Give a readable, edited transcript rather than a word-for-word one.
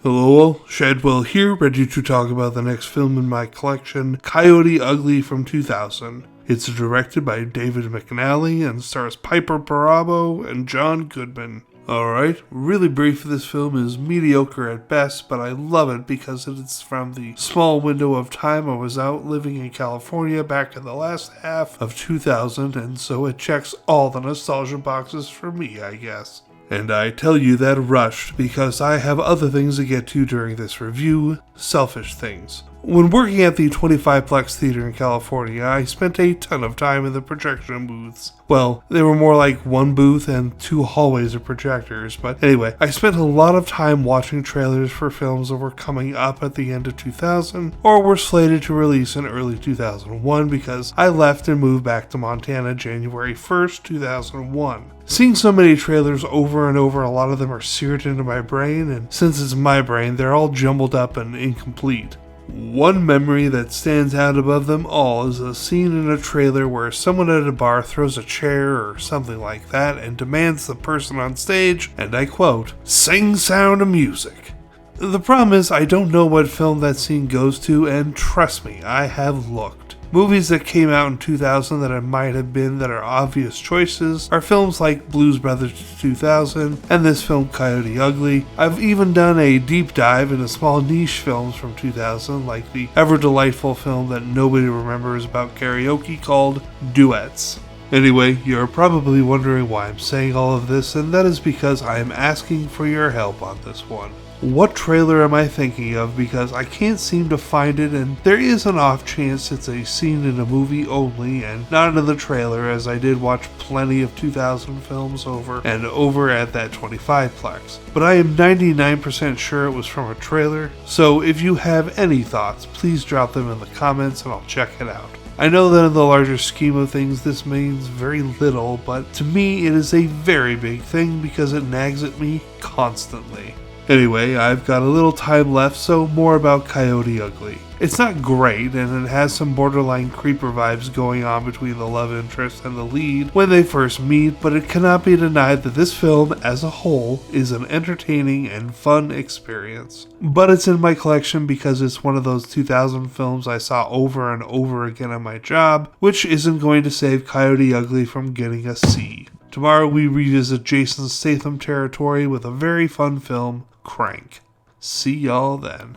Hello, Shadwell here, ready to talk about the next film in my collection, Coyote Ugly from 2000. It's directed by David McNally and stars Piper Perabo and John Goodman. Alright, really brief, this film is mediocre at best, but I love it because it's from the small window of time I was out living in California back in the last half of 2000, and so it checks all the nostalgia boxes for me, I guess. And I tell you that rushed because I have other things to get to during this review, selfish things. When working at the 25-plex theater in California, I spent a ton of time in the projection booths. Well, they were more like one booth and two hallways of projectors, but anyway, I spent a lot of time watching trailers for films that were coming up at the end of 2000 or were slated to release in early 2001 because I left and moved back to Montana January 1st, 2001. Seeing so many trailers over and over, a lot of them are seared into my brain, and since it's my brain, they're all jumbled up and incomplete. One memory that stands out above them all is a scene in a trailer where someone at a bar throws a chair or something like that and demands the person on stage, and I quote, "sing Sound of Music." The problem is I don't know what film that scene goes to, and trust me, I have looked. Movies that came out in 2000 that it might have been that are obvious choices are films like Blues Brothers 2000 and this film Coyote Ugly. I've even done a deep dive into small niche films from 2000 like the ever delightful film that nobody remembers about karaoke called Duets. Anyway, you're probably wondering why I'm saying all of this, and that is because I am asking for your help on this one. What trailer am I thinking of, because I can't seem to find it, and there is an off chance it's a scene in a movie only and not in the trailer, as I did watch plenty of 2000 films over and over at that 25-plex. But I am 99% sure it was from a trailer, so if you have any thoughts, please drop them in the comments and I'll check it out. I know that in the larger scheme of things this means very little, but to me it is a very big thing because it nags at me constantly. Anyway, I've got a little time left, so more about Coyote Ugly. It's not great, and it has some borderline creeper vibes going on between the love interest and the lead when they first meet, but it cannot be denied that this film, as a whole, is an entertaining and fun experience. But it's in my collection because it's one of those 2000 films I saw over and over again at my job, which isn't going to save Coyote Ugly from getting a C. Tomorrow we revisit Jason Statham territory with a very fun film, Crank. See y'all then.